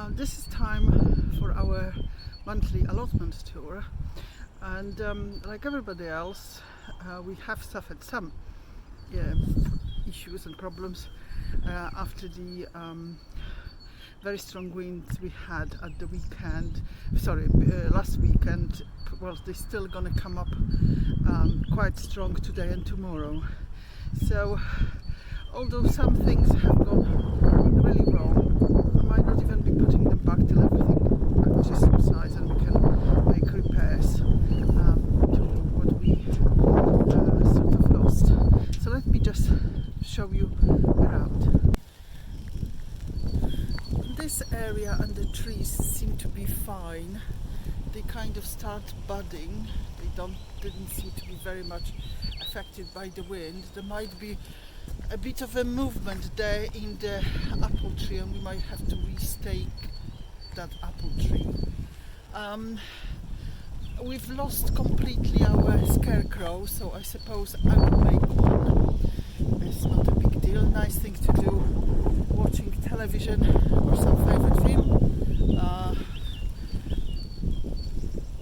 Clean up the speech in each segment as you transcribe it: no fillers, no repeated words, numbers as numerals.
This is time for our monthly allotment tour, and like everybody else, we have suffered some issues and problems after the very strong winds we had at the weekend. Last weekend. Well, they're still gonna come up quite strong today and tomorrow. So, although some things have gone really wrong, I might not even be putting them back till everything actually subsides and we can make repairs to what we sort of lost. So let me just show you around. This area and the trees seem to be fine. They kind of start budding. They didn't seem to be very much affected by the wind. There might be a bit of a movement there in the apple tree, and we might have to restake that apple tree. We've lost completely our scarecrow, so I suppose I will make one. It's not a big deal. Nice thing to do watching television or some favorite film.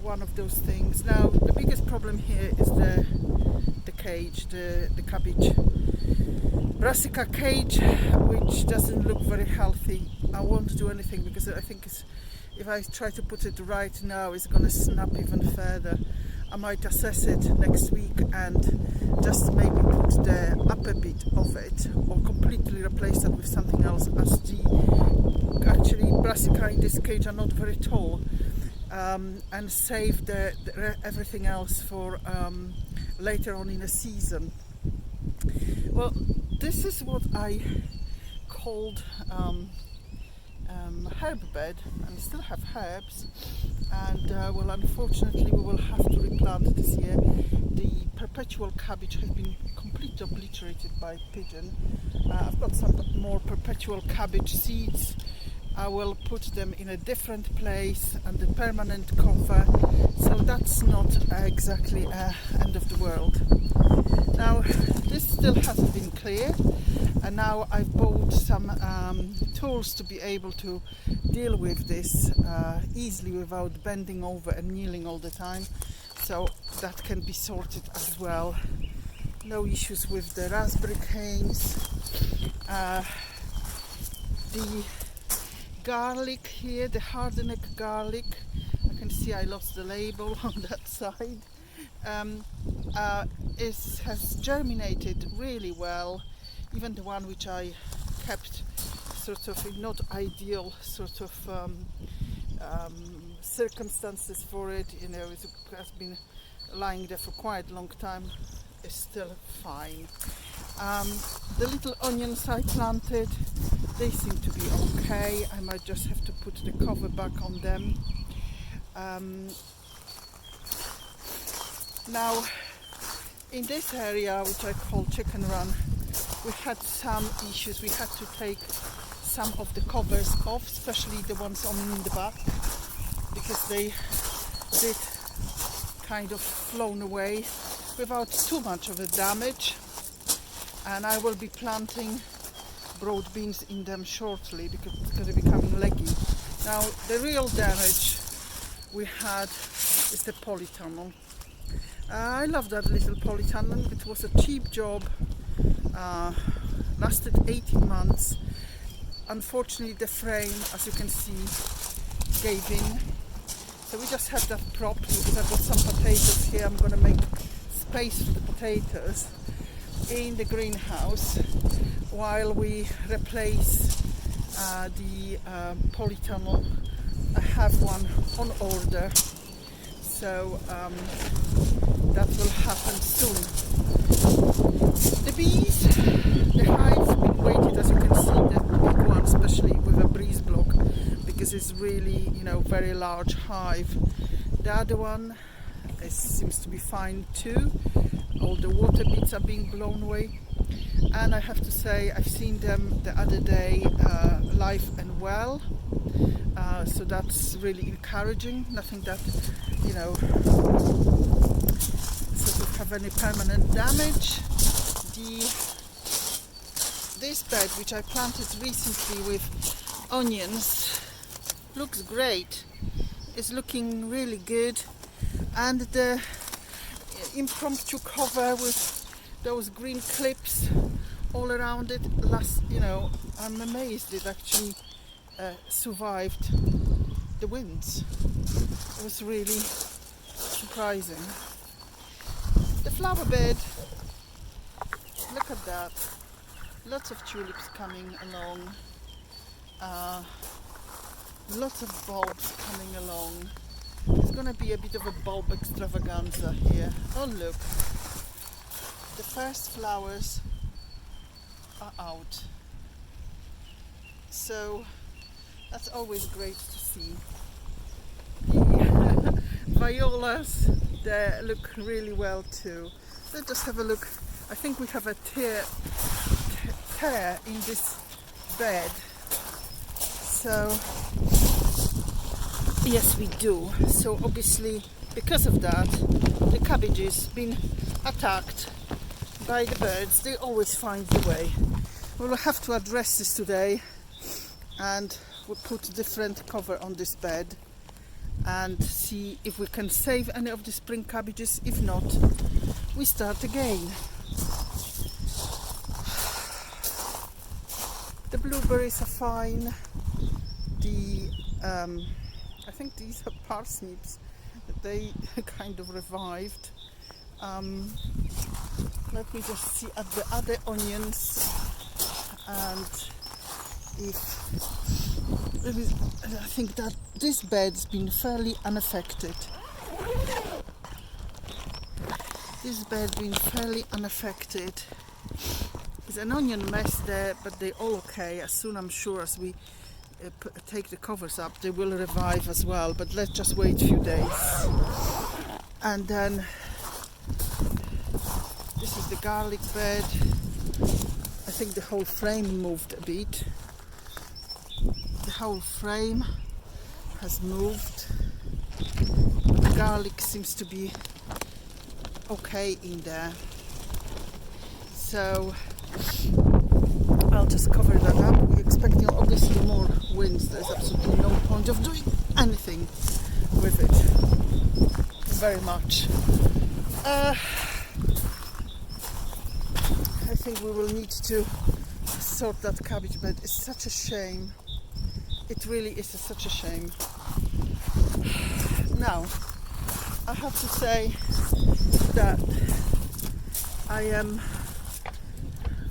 One of those things. Now the biggest problem here is the cage, the cabbage brassica cage, which doesn't look very healthy. I won't do anything because I think if I try to put it right now, it's going to snap even further. I might assess it next week and just maybe put the upper bit of it or completely replace that with something else, as the actually brassica in this cage are not very tall, and save everything else for later on in the season. Well, this is what I called herb bed, and we still have herbs, and well, unfortunately we will have to replant this year. The perpetual cabbage has been completely obliterated by pigeon. I've got some more perpetual cabbage seeds. I will put them in a different place and the permanent cover, so that's not exactly end of the world. Now this still hasn't been cleared, and now I've bought some tools to be able to deal with this easily without bending over and kneeling all the time, so that can be sorted as well. No issues with the raspberry canes. The garlic here, the hardneck garlic, I can see I lost the label on that side, has germinated really well. Even the one which I kept sort of in not ideal sort of circumstances for it, it has been lying there for quite a long time, is still fine. The little onions I planted, they seem to be okay. I might just have to put the cover back on them. Now in this area, which I call Chicken Run, we had some issues. We had to take some of the covers off, especially the ones on in the back, because they did kind of flown away without too much of a damage. And I will be planting broad beans in them shortly because it's going to be becoming leggy. Now the real damage we had is the polytunnel. I love that little polytunnel. It was a cheap job, lasted 18 months. Unfortunately the frame, as you can see, gave in. So we just had that propped because I've got some potatoes here. I'm going to make space for the potatoes in the greenhouse while we replace the polytunnel. I have one on order, so that will happen soon. The bees, the hive's been weighted, as you can see, the big one, especially with a breeze block, because it's really, very large hive. The other one seems to be fine too. All the water beads are being blown away, and I have to say I've seen them the other day live and well, so that's really encouraging. Nothing that sort of have any permanent damage. This bed, which I planted recently with onions, looks great. It's looking really good, and the impromptu cover with those green clips all around it, I'm amazed it actually survived the winds. It was really surprising. The flower bed, look at that. Lots of tulips coming along. Lots of bulbs coming along. It's gonna be a bit of a bulb extravaganza here. Oh look, the first flowers are out. So that's always great to see. The violas, they look really well too. Let's just have a look. I think we have a tear in this bed. So yes, we do. So obviously because of that, the cabbages been attacked by the birds. They always find the way. We will have to address this today, and we'll put different cover on this bed and see if we can save any of the spring cabbages. If not, we start again. The blueberries are fine. The I think these are parsnips. They kind of revived. Let me just see at the other onions, and I think that this bed's been fairly unaffected. This bed's been fairly unaffected. There's an onion mess there, but they're all okay. As soon, I'm sure, as we take the covers up, they will revive as well. But let's just wait a few days. And then this is the garlic bed. I think the whole frame moved a bit. The whole frame has moved. The garlic seems to be okay in there. So I'll just cover that up. We're expecting obviously more winds. There's absolutely no point of doing anything with it. Very much. I think we will need to sort that cabbage bed. It's such a shame. It really is such a shame. Now, I have to say that I am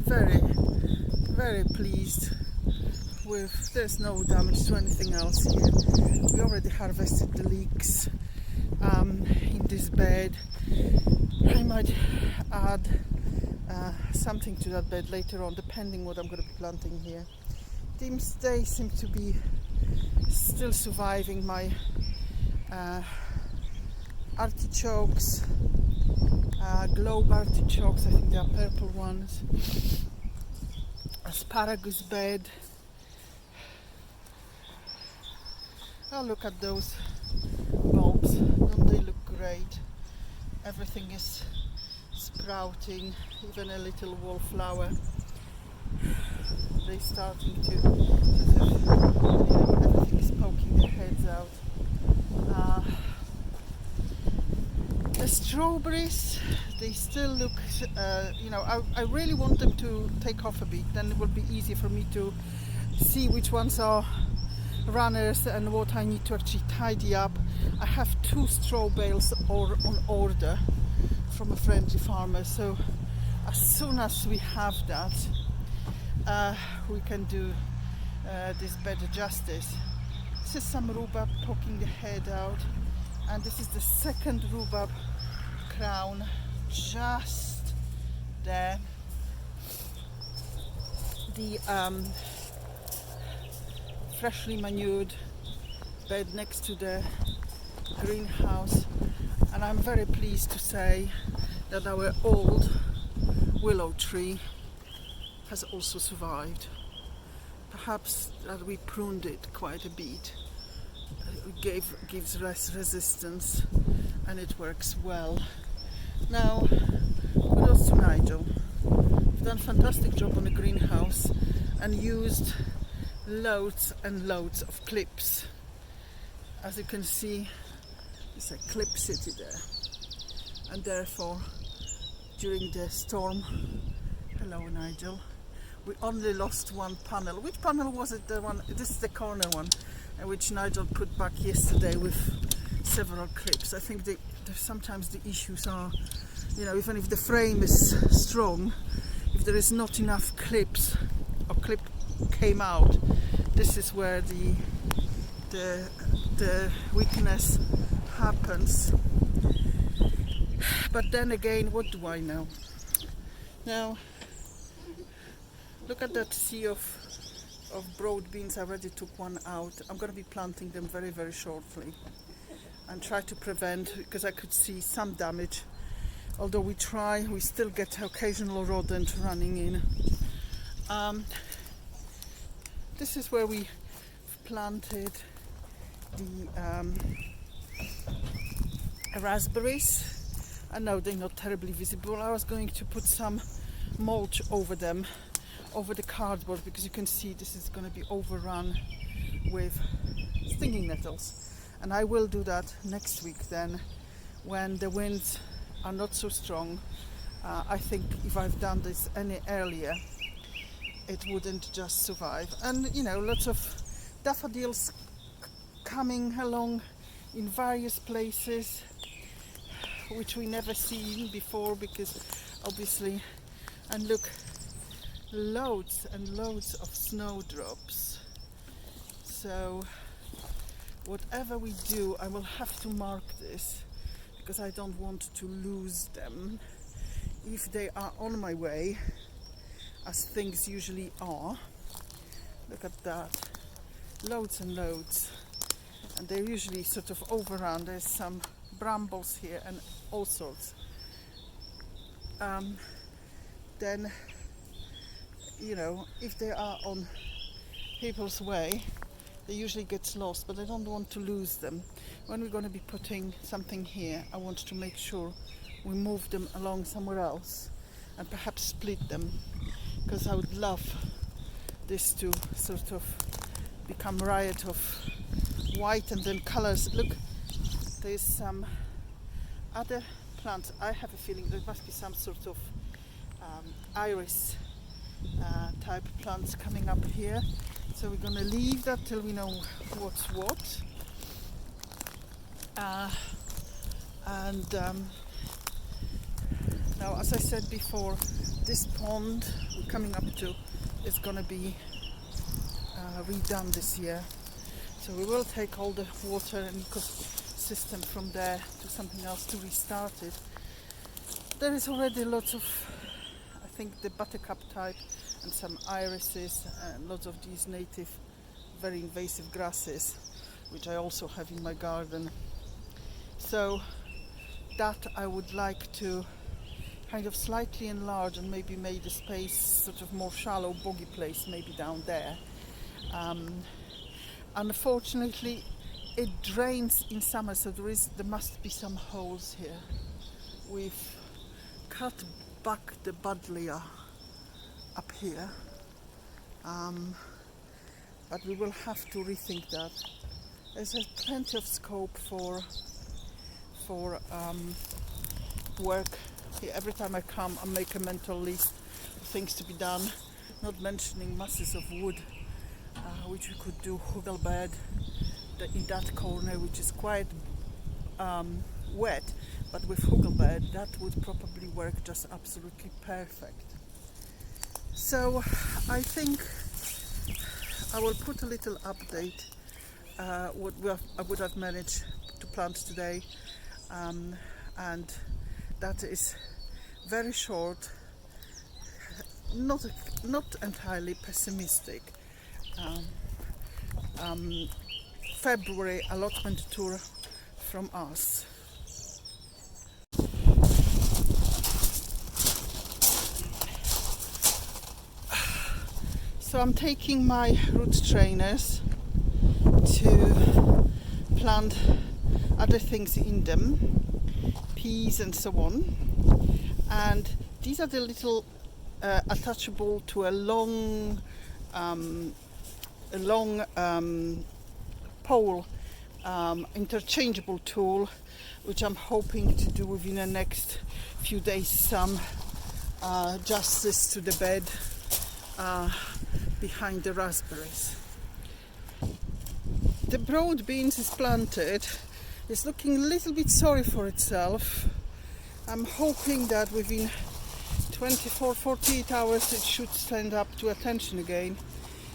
very, very pleased with, there's no damage to anything else here. We already harvested the leeks in this bed. I might add something to that bed later on, depending what I'm going to be planting here. They seem to be still surviving. My artichokes, globe artichokes, I think they are purple ones. Asparagus bed. Oh, look at those bulbs. Don't they look great? Everything is sprouting, even a little wallflower. They're starting to everything is poking their heads out. The strawberries, they still look, I really want them to take off a bit, then it will be easier for me to see which ones are runners and what I need to actually tidy up. I have 2 straw bales on order from a friendly farmer, so as soon as we have that, we can do this bed justice. This is some rhubarb poking the head out, and this is the second rhubarb crown just there. The freshly manured bed next to the greenhouse, and I'm very pleased to say that our old willow tree has also survived. Perhaps that we pruned it quite a bit. It gives less resistance, and it works well. Now, kudos to Nigel. You've done a fantastic job on the greenhouse and used loads and loads of clips As you can see, it's a clip city there, and therefore during the storm, hello Nigel, we only lost one panel. Which panel was it? The one, this is the corner one, which Nigel put back yesterday with several clips. I think sometimes the issues are, you know, even if the frame is strong, if there is not enough clips or clip came out, this is where the weakness happens. But then again, what do I know? Now, look at that sea of broad beans. I already took one out. I'm going to be planting them very, very shortly and try to prevent, because I could see some damage. Although we still get occasional rodent running in. This is where we planted the raspberries. I know they're not terribly visible. I was going to put some mulch over them, over the cardboard, because you can see this is going to be overrun with stinging nettles. And I will do that next week then, when the winds are not so strong. I think if I've done this any earlier, it wouldn't just survive. And you know, lots of daffodils coming along in various places, which we never seen before, because obviously, and look, loads and loads of snowdrops. So whatever we do, I will have to mark this, because I don't want to lose them if they are on my way, as things usually are. Look at that, loads and loads, and they're usually sort of overrun. There's some brambles here and all sorts. Then, you know, if they are on people's way, they usually get lost, but I don't want to lose them. When we're going to be putting something here, I want to make sure we move them along somewhere else and perhaps split them, because I would love this to sort of become riot of white and then colors. Look, there's some other plants. I have a feeling there must be some sort of iris type plants coming up here. So we're going to leave that till we know what's what. Now, as I said before, this pond we're coming up to is going to be redone this year. So we will take all the water and ecosystem from there to something else to restart it. There is already lots of, I think, the buttercup type and some irises and lots of these native, very invasive grasses, which I also have in my garden. So that I would like to kind of slightly enlarge and maybe make the space sort of more shallow, boggy place, maybe down there. Unfortunately, it drains in summer, so there must be some holes here. We've cut back the buddleia up here, but we will have to rethink that. There's plenty of scope for work here. Every time I come, I make a mental list of things to be done, not mentioning masses of wood, which we could do hugel bed in that corner, which is quite wet, but with hugel bed that would probably work just absolutely perfect. So I think I will put a little update what I would have managed to plant today, and that is very short, not entirely pessimistic. February allotment tour from us. So I'm taking my root trainers to plant other things in them, peas and so on, and these are the little attachable to a long pole interchangeable tool, which I'm hoping to do within the next few days, some justice to the bed behind the raspberries. The broad beans is planted. It's looking a little bit sorry for itself. I'm hoping that within 24-48 hours it should stand up to attention again.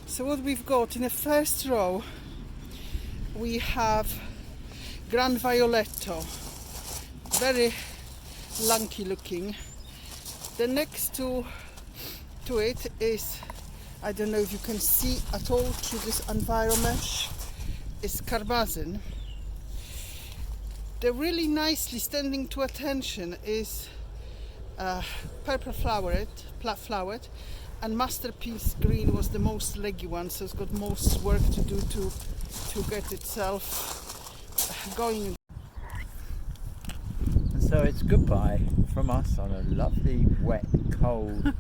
So what we've got in the first row, we have Gran Violetto, very lanky looking. The next to it is, I don't know if you can see at all through this environment, is Carbazin. The really nicely standing to attention is purple flowered, and Masterpiece Green was the most leggy one, so it's got most work to do to get itself going. So it's goodbye from us on a lovely, wet, cold,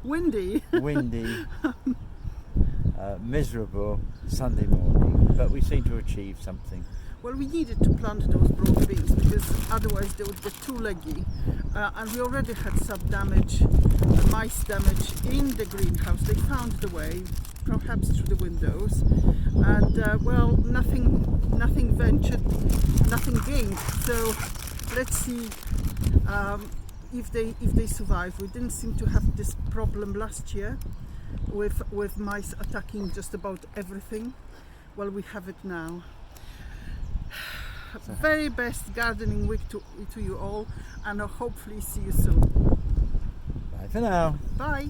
windy, miserable Sunday morning, but we seem to achieve something. Well, we needed to plant those broad beans because otherwise they would get too leggy, and we already had some damage, mice damage in the greenhouse. They found the way, perhaps through the windows, and well, nothing ventured, nothing gained. So let's see if they survive. We didn't seem to have this problem last year with mice attacking just about everything. Well, we have it now. Very best gardening week to you all, and I'll hopefully see you soon. Bye for now. Bye.